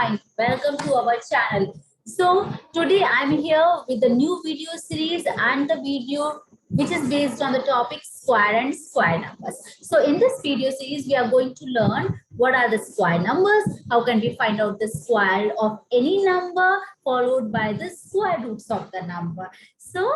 fine. Welcome to our channel. So today I'm here with the new video series and the video which is based on the topic square and square numbers. So in this video series we are going to learn what are the square numbers, how can we find out the square of any number followed by the square roots of the number. So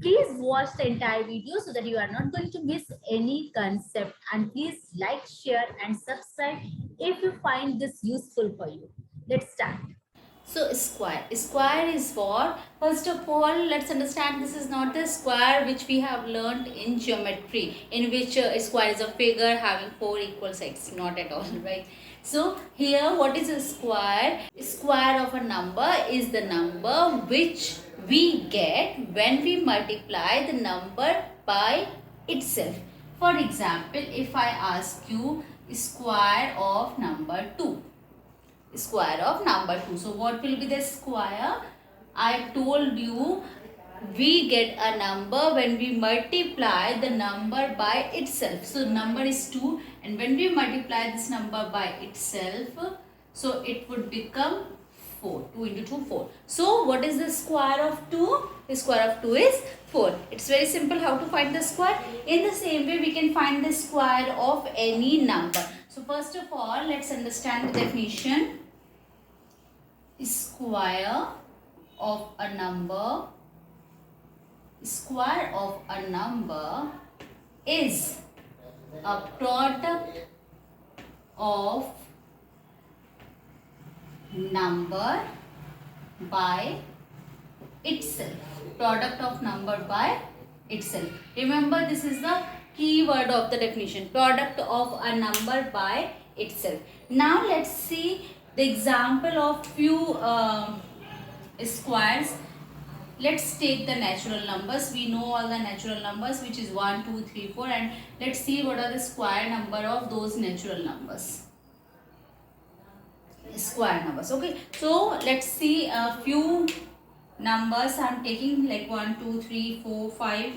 please watch the entire video so that you are not going to miss any concept, and please like, share and subscribe if you find this useful for you. Let's start. So square is for, first of all, let's understand this is not the square which we have learned in geometry, in which a square is a figure having four equal sides. Not at all, right? So here, what is a square? Square of a number is the number which we get when we multiply the number by itself. For example, if I ask you square of number 2, square of number 2. So what will be the square? I told you we get a number when we multiply the number by itself. So number is 2, and when we multiply this number by itself, so it would become 4. 2 into 2, 4. So what is the square of 2? The square of 2 is 4. It's very simple how to find the square. In the same way we can find the square of any number. So first of all, let's understand the definition. Square of a number is a product of number by itself. Product of number by itself. Remember, this is the key word of the definition, product of a number by itself. Now let's see the example of few squares. Let's take the natural numbers. We know all the natural numbers, which is 1, 2, 3, 4, and let's see what are the square number of those natural numbers. Square numbers. Okay, so let's see a few numbers. I'm taking like 1, 2, 3, 4, 5,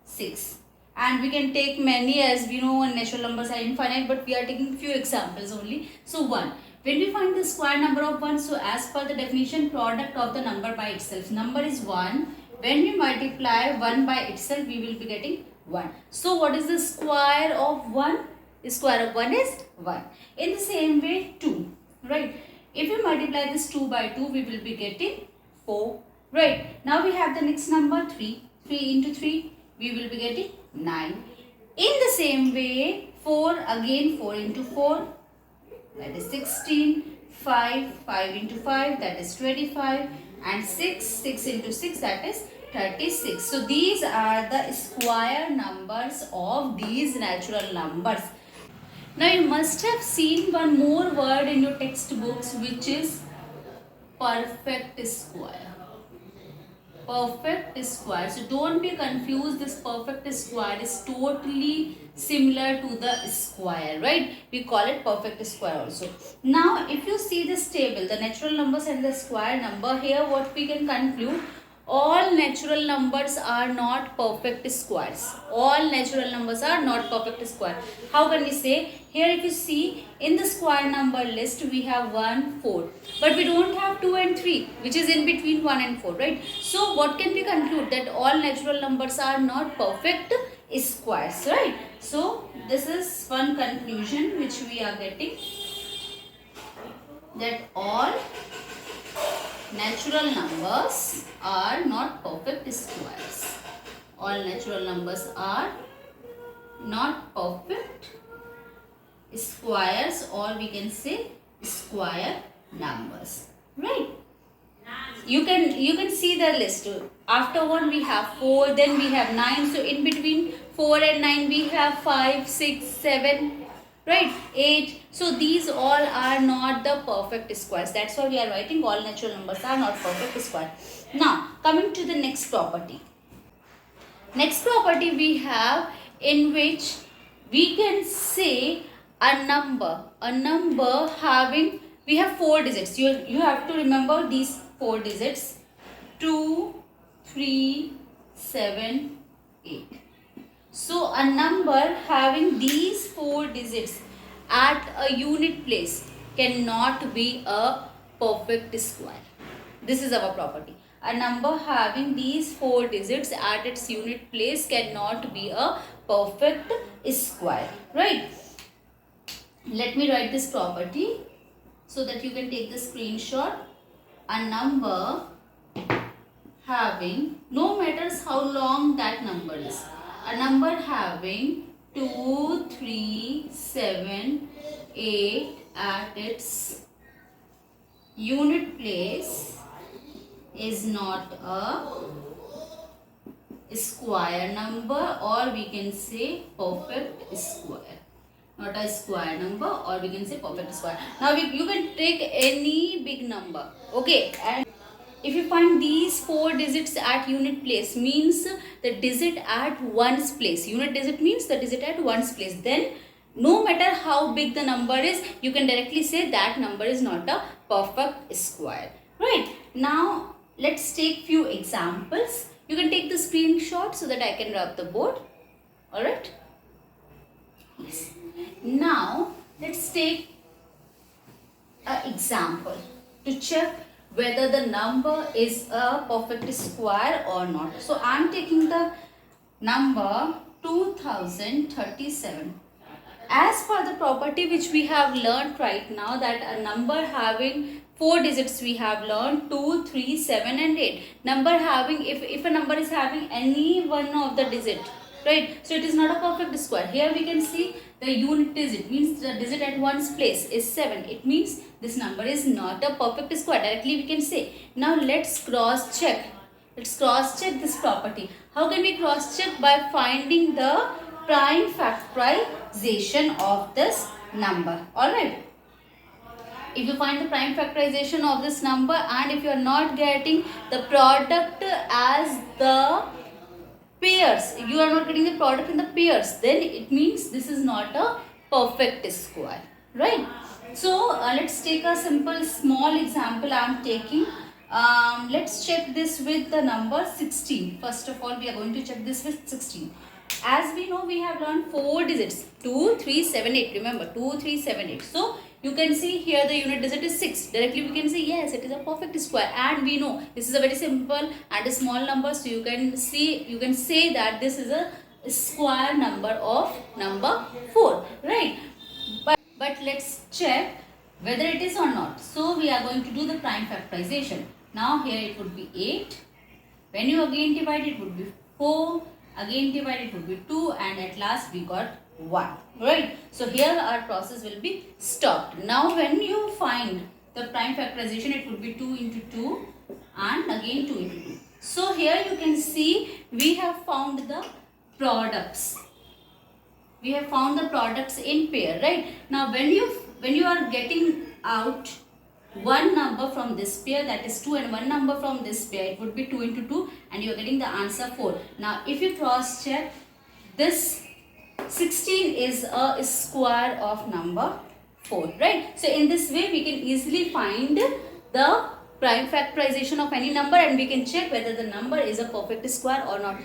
6. And we can take many, as we know natural numbers are infinite, but we are taking few examples only. So 1. When we find the square number of 1, so as per the definition, product of the number by itself. Number is 1. When we multiply 1 by itself, we will be getting 1. So what is the square of 1? The square of 1 is 1. In the same way, 2. Right? If we multiply this 2 by 2, we will be getting 4. Right? Now we have the next number 3. 3 into 3, we will be getting 9. In the same way, 4 again, 4 into 4, that is 16. 5, 5 into 5, that is 25. And 6, 6 into 6, that is 36. So these are the square numbers of these natural numbers. Now you must have seen one more word in your textbooks, which is perfect square. Perfect square. So don't be confused. This perfect square is totally similar to the square, right? We call it perfect square also. Now if you see this table, the natural numbers and the square number, here what we can conclude, all natural numbers are not perfect squares. All natural numbers are not perfect square. How can we say? Here if you see in the square number list, we have 1, 4. But we don't have 2 and 3, which is in between 1 and 4, right? So what can we conclude? That all natural numbers are not perfect squares, right? So this is one conclusion which we are getting, that all natural numbers are not perfect squares. All natural numbers are not perfect squares, or we can say square numbers, right? You can see the list. After 1 we have 4, then we have 9. So in between 4 and 9 we have 5, 6, 7, right? 8. So these all are not the perfect squares. That's why we are writing all natural numbers are not perfect square. Now coming to the next property. Next property we have, in which we can say a number having, we have 4 digits. You have to remember these 4 digits: 2, 3, 7, 8. So a number having these 4 digits at a unit place cannot be a perfect square. This is our property. A number having these 4 digits at its unit place cannot be a perfect square, right? Let me write this property so that you can take the screenshot. A number having, no matters how long that number is, a number having 2, 3, 7, 8 at its unit place is not a square number, or we can say perfect square. Not a square number, or we can say perfect square. Now you can take any big number, okay, and if you find these 4 digits at unit place, means the digit at ones place. Unit digit means the digit at ones place. Then no matter how big the number is, you can directly say that number is not a perfect square. Right. Now let's take few examples. You can take the screenshot so that I can rub the board. Alright. Yes. Now let's take an example to check whether the number is a perfect square or not. So I am taking the number 2037. As per the property which we have learned right now, that a number having 4 digits we have learned 2, 3, 7 and 8. Number having, if a number is having any one of the digit, right? So it is not a perfect square. Here we can see the unit digit, means the digit at one's place is 7. It means this number is not a perfect square. Directly we can say. Now let's cross check. Let's cross check this property. How can we cross check? By finding the prime factorization of this number. Alright. If you find the prime factorization of this number, and if you are not getting the product as the pairs, you are not getting the product in the pairs, then it means this is not a perfect square, right? So let's take a simple small example I am taking. Let's check this with the number 16. First of all, we are going to check this with 16. As we know, we have learned 4 digits, 2, 3, 7, 8. Remember, 2, 3, 7, 8. So you can see here the unit digit is 6. Directly we can say yes, it is a perfect square, and we know this is a very simple and a small number, so you can say that this is a square number of number 4, right? But let's check whether it is or not. So we are going to do the prime factorization. Now here it would be 8. When you again divide, it would be 4. Again divide, it would be 2, and at last we got 1, right? So here our process will be stopped. Now when you find the prime factorization, it would be 2 into 2 and again 2 into 2. So here you can see we have found the products. We have found the products in pair, right? Now when you are getting out one number from this pair, that is 2, and one number from this pair, it would be 2 into 2, and you are getting the answer 4. Now if you cross check, this 16 is a square of number 4, right? So in this way we can easily find the prime factorization of any number, and we can check whether the number is a perfect square or not.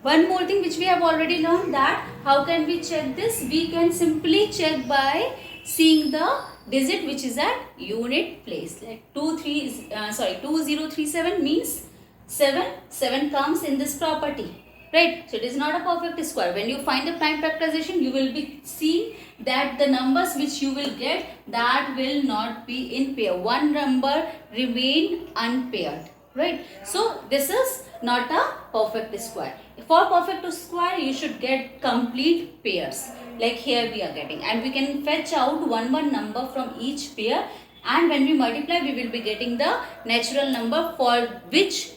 One more thing which we have already learned, that how can we check this? We can simply check by seeing the digit which is at unit place. Like 2037 means 7 comes in this property, right? So it is not a perfect square. When you find the prime factorization, you will be seeing that the numbers which you will get, that will not be in pair. One number remain unpaired, right? So this is not a perfect square. For perfect square, you should get complete pairs, like here we are getting, and we can fetch out one number from each pair, and when we multiply, we will be getting the natural number for which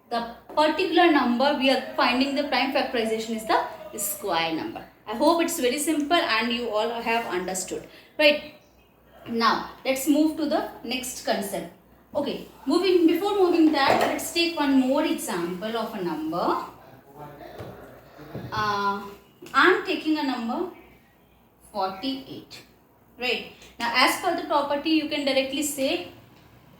the particular number we are finding the prime factorization is the square number. I hope it's very simple and you all have understood, right? Now let's move to the next concept. Okay, before moving that, let's take one more example of a number. I'm taking a number 48, right? Now as per the property, you can directly say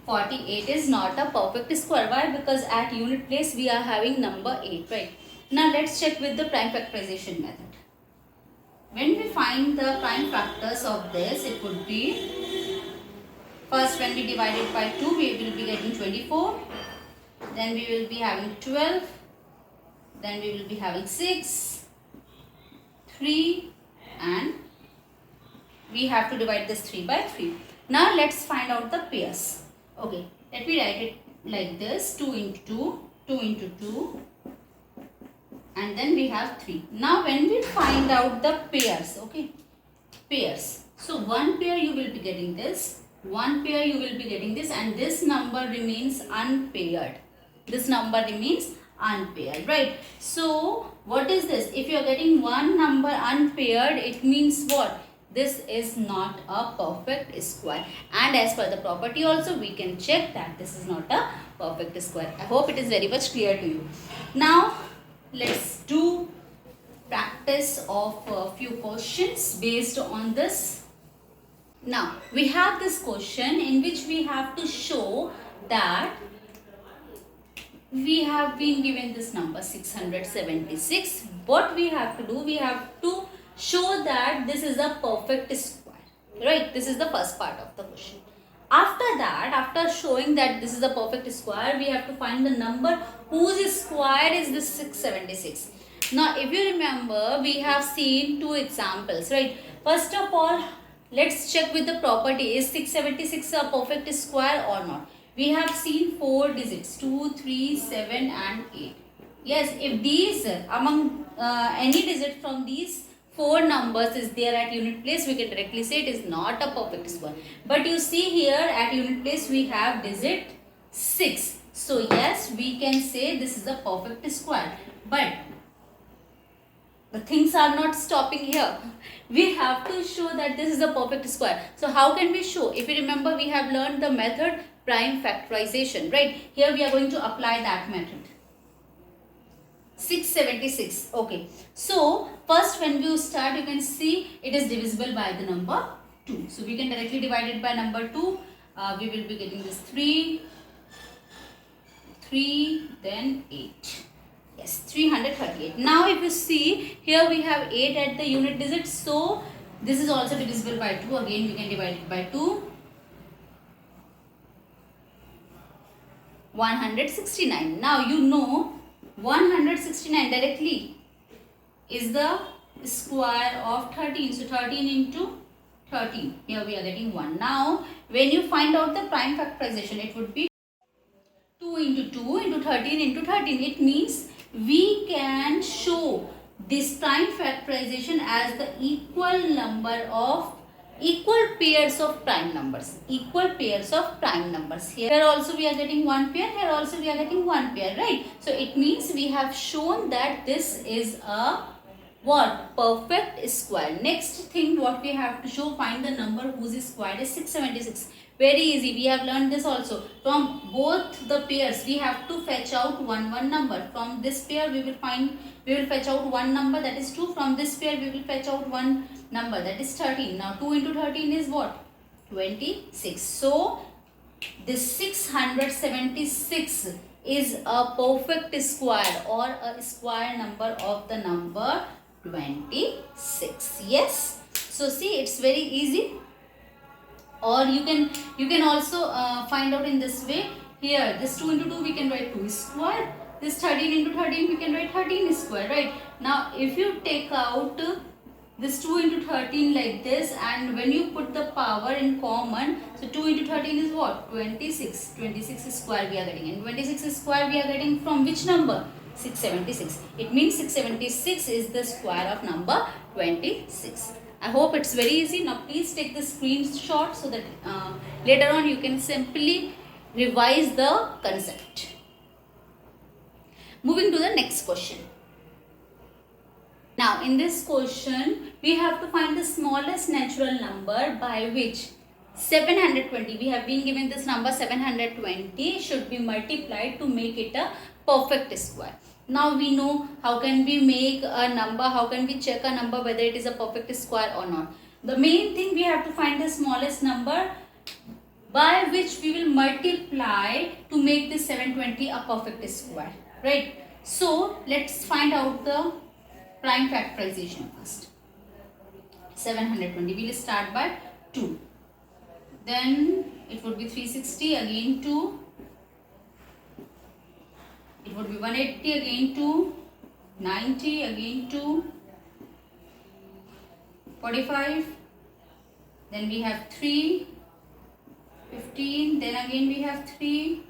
48 is not a perfect square. Why? Because at unit place we are having number 8, right? Now let's check with the prime factorization method. When we find the prime factors of this, it would be First, when we divide it by 2, we will be getting 24. Then we will be having 12. Then we will be having 6, 3, and we have to divide this 3 by 3. Now let's find out the pairs. Okay, let me write it like this: 2 into 2, 2 into 2, and then we have 3. Now when we find out the pairs, okay, pairs. So one pair you will be getting this, one pair you will be getting this, and this number remains unpaired. This number remains unpaired, right? So what is this? If you are getting one number unpaired, it means what? This is not a perfect square. And as per the property also, we can check that this is not a perfect square. I hope it is very much clear to you. Now let's do practice of a few questions based on this. Now we have this question in which we have to show that we have been given this number 676. What we have to do, we have to show that this is a perfect square, right? This is the first part of the question. After that, after showing that this is a perfect square, we have to find the number whose square is this 676. Now if you remember, we have seen two examples, right? First of all, let's check with the property, is 676 a perfect square or not? We have seen 4 digits, 2, 3, 7 and 8. Yes, if these among any digit from these 4 numbers is there at unit place, we can directly say it is not a perfect square. But you see here at unit place we have digit 6. So yes, we can say this is a perfect square. But the things are not stopping here. We have to show that this is a perfect square. So how can we show? If you remember, we have learned the method prime factorization, right? Here we are going to apply that method. 676. Okay. So first when we start, you can see it is divisible by the number 2. So we can directly divide it by number 2. We will be getting this 3, then 8. Yes, 338. Now if you see, here we have 8 at the unit digit. So this is also divisible by 2. Again we can divide it by 2. 169. Now you know 169 directly is the square of 13. So 13 into 13. Here we are getting 1. Now when you find out the prime factorization, it would be 2 into 2 into 13 into 13. It means we can show this prime factorization as the equal pairs of prime numbers. Equal pairs of prime numbers. Here also we are getting one pair. Here also we are getting one pair, right? So it means we have shown that this is a what? Perfect square. Next thing what we have to show, find the number whose square is 676. Very easy. We have learned this also. From both the pairs we have to fetch out one number. From this pair we will fetch out one number, that is 2. From this pair we will fetch out one number, that is 13. Now 2 into 13 is what? 26. So this 676 is a perfect square or a square number of the number 26. Yes. So see, it's very easy. Or you can also find out in this way. Here this 2 into 2 we can write 2 square. This 13 into 13 we can write 13 square, right? Now if you take out this 2 into 13 like this, and when you put the power in common, so 2 into 13 is what? 26. 26 square we are getting, and 26 square we are getting from which number? 676. It means 676 is the square of number 26. I hope it's very easy. Now please take the screenshot so that later on you can simply revise the concept. Moving to the next question. Now in this question we have to find the smallest natural number by which 720, we have been given this number 720, should be multiplied to make it a perfect square. Now we know how can we make a number, how can we check a number whether it is a perfect square or not. The main thing, we have to find the smallest number by which we will multiply to make this 720 a perfect square, right? So let's find out the prime factorization first. 720, we will start by 2. then it would be 360, again 2, it would be 180, again 2, 90, again 2, 45, then we have 3, 15, then again we have 3,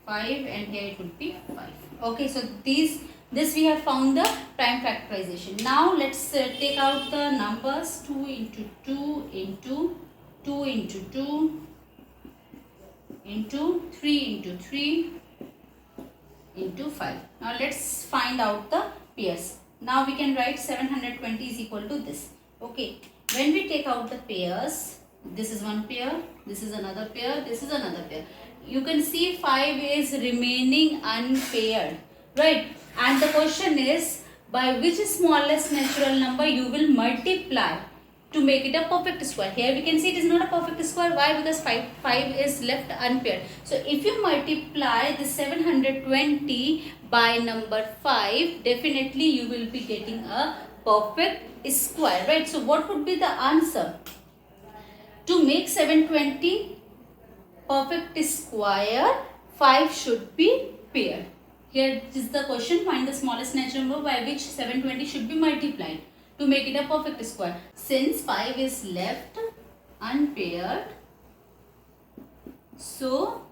5, and here it would be 5. Okay, so this we have found the prime factorization. Now let's take out the numbers. 2 into 2 into 2 into 2 into 3 into 3 into 5. Now let's find out the pairs. Now we can write 720 is equal to this. Okay, when we take out the pairs, this is one pair, this is another pair, this is another pair. You can see 5 is remaining unpaired, right? And the question is, by which smallest natural number you will multiply to make it a perfect square. Here we can see it is not a perfect square. Why? Because 5 is left unpaired. So if you multiply the 720 by number 5, definitely you will be getting a perfect square, right? So what would be the answer? To make 720 perfect square, 5 should be paired. Here is the question, find the smallest natural number by which 720 should be multiplied to make it a perfect square. Since 5 is left unpaired, so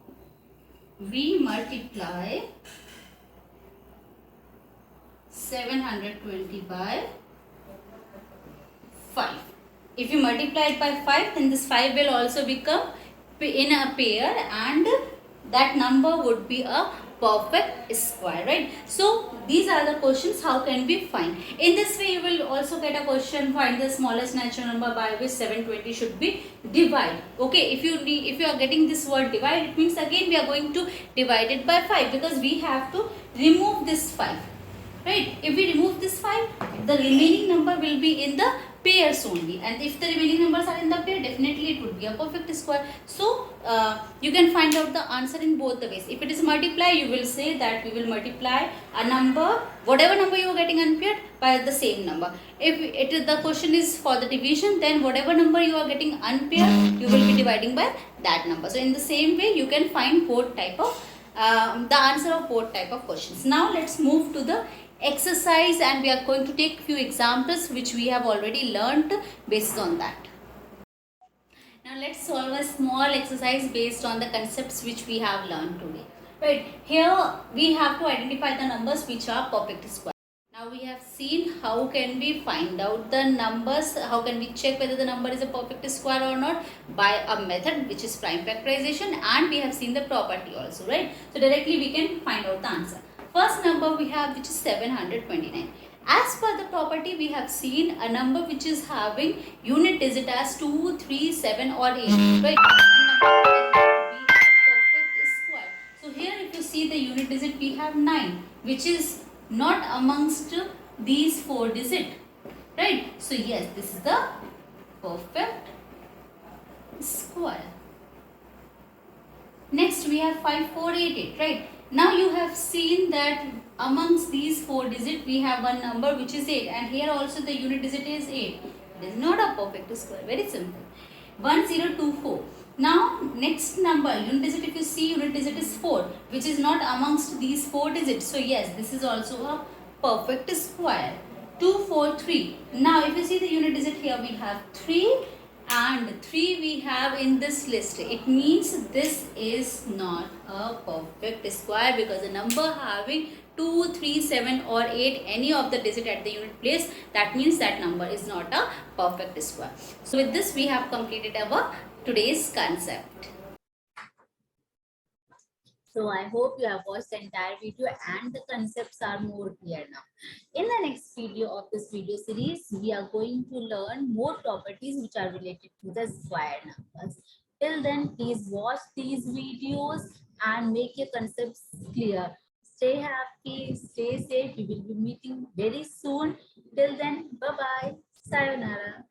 we multiply 720 by 5. If you multiply it by 5, then this 5 will also become in a pair, and that number would be a perfect square, right? So these are the questions, how can we find. In this way you will also get a question, find the smallest natural number by which 720 should be divided. Okay, if you are getting this word divide, it means again we are going to divide it by 5, because we have to remove this 5, right? If we remove this 5, the remaining number will be in the pairs only, and if the remaining numbers are in the pair, definitely it would be a perfect square. So you can find out the answer in both the ways. If it is multiply, you will say that we will multiply a number, whatever number you are getting unpaired, by the same number. If it is the question is for the division, then whatever number you are getting unpaired, you will be dividing by that number. So in the same way you can find both type of the answer of both type of questions. Now let's move to the exercise, and we are going to take few examples which we have already learnt based on that. Now let's solve a small exercise based on the concepts which we have learned today. Right, here we have to identify the numbers which are perfect square. Now we have seen how can we find out the numbers, how can we check whether the number is a perfect square or not, by a method which is prime factorization, and we have seen the property also, right? So directly we can find out the answer. First number we have, which is 729. As per the property, we have seen a number which is having unit digit as 2, 3, 7 or 8, right? And number can be a perfect square. So here if you see the unit digit, we have 9, which is not amongst these 4 digits, right? So yes, this is the perfect square. Next we have 5488, right? Now you have seen that amongst these 4 digits we have one number which is 8, and here also the unit digit is 8. It is not a perfect square, very simple. 1024. Now next number, unit digit, if you see, unit digit is 4, which is not amongst these 4 digits. So yes, this is also a perfect square. 243. Now if you see the unit digit, here we have 3 and 3 we have in this list. It means this is not a perfect square, because the number having 2, 3, 7 or 8, any of the digit at the unit place, that means that number is not a perfect square. So with this we have completed our today's concept. So I hope you have watched the entire video and the concepts are more clear now. In the next video of this video series, we are going to learn more properties which are related to the square numbers. Till then, please watch these videos and make your concepts clear. Stay happy, stay safe. We will be meeting very soon. Till then, bye-bye. Sayonara.